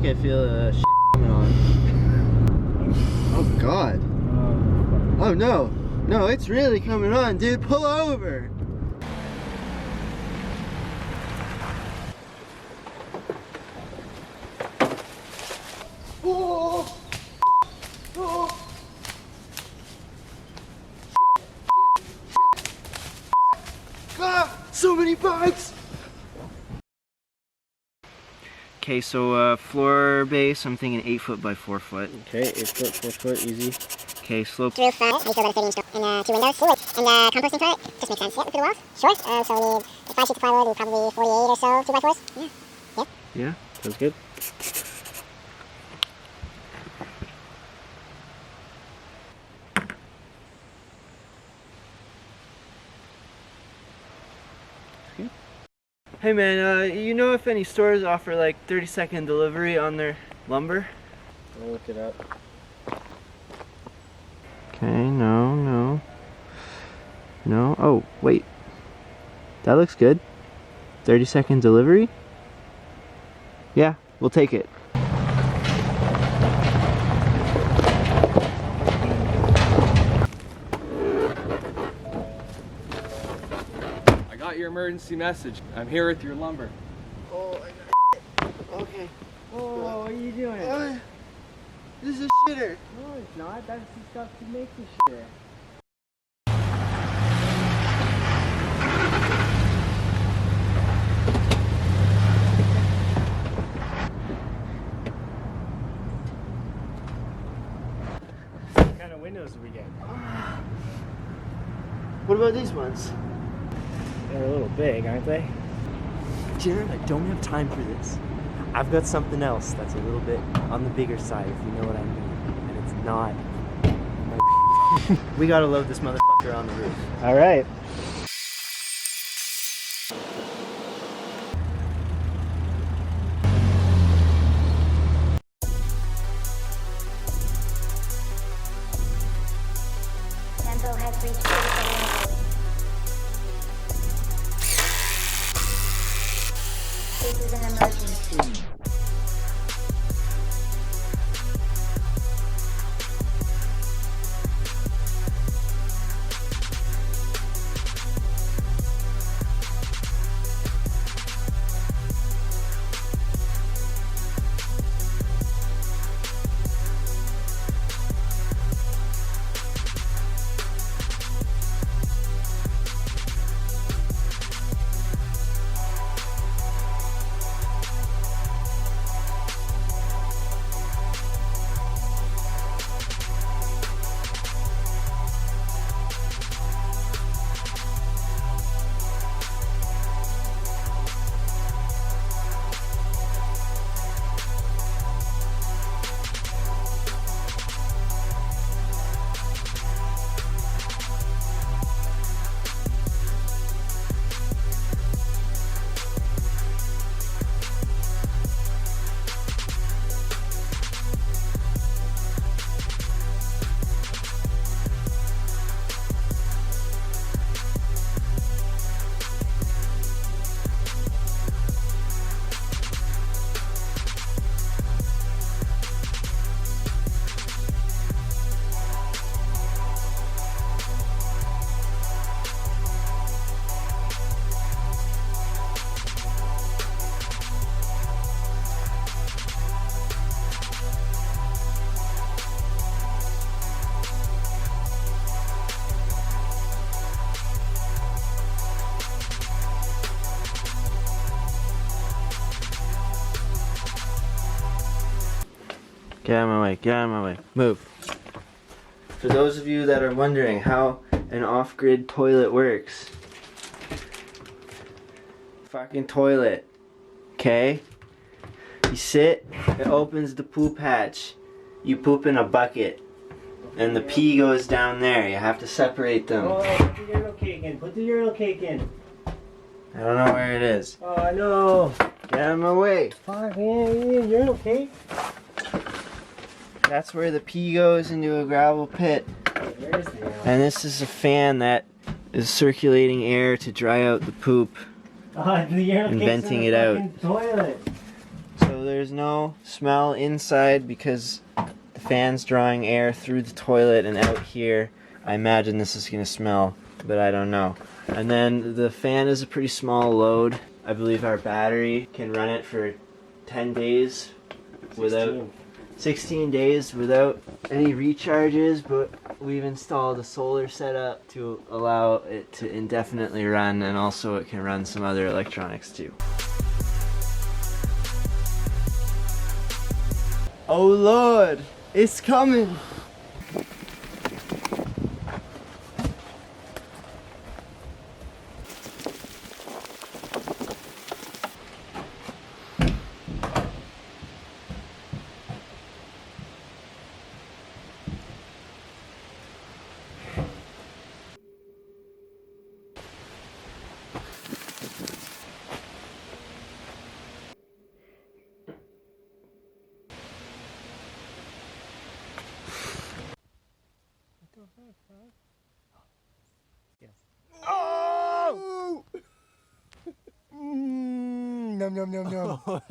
I feel shit coming on. Oh god. Oh no. No, it's really coming on, dude. Pull over. Oh. Oh. Ah, so many bugs. Okay, so floor base, I'm thinking 8 foot by 4 foot. Okay, 8 foot, 4 foot, easy. Okay, slope. Roof, we still got a 30-inch and 2 windows. And composting toilet, just makes sense. Yeah, we put the walls. Sure. So we need 5 sheets of plywood, we probably 48 or so 2x4s. Yeah. Yeah. Yeah, sounds good. Hey man, you know if any stores offer like 30-second delivery on their lumber? I'll look it up. Okay, no. Oh, wait. That looks good. 30-second delivery? Yeah, we'll take it. I got your emergency message. I'm here with your lumber. Oh, I got it. Okay. Oh, what are you doing? This is a shitter. No, it's not. That's the stuff to make the shitter. What kind of windows do we get? What about these ones? They're a little big, aren't they? Jared, I don't have time for this. I've got something else that's a little bit on the bigger side, if you know what I mean. And it's not. We gotta load this motherfucker on the roof. All right. Tempo has reached critical level. This is an emergency. Get out of my way, get out of my way. Move. For those of you that are wondering how an off-grid toilet works. Fucking toilet. Okay? You sit, it opens the poop hatch. You poop in a bucket. And the pee goes down there. You have to separate them. Oh, put the urinal cake in. Put the urinal cake in. I don't know where it is. Oh, no. Get out of my way. Fuck, man. Urinal cake? That's where the pee goes into a gravel pit. Where's the And this is a fan that is circulating air to dry out the poop the urinal and cake's venting in it the out. fucking toilet. So So there's no smell inside because the fan's drawing air through the toilet and out here. I imagine this is going to smell, but I don't know. And then the fan is a pretty small load. I believe our battery can run it for 10 days without 16 days without any recharges, but we've installed a solar setup to allow it to indefinitely run, and also it can run some other electronics too. Oh Lord, it's coming! Nom nom nom nom.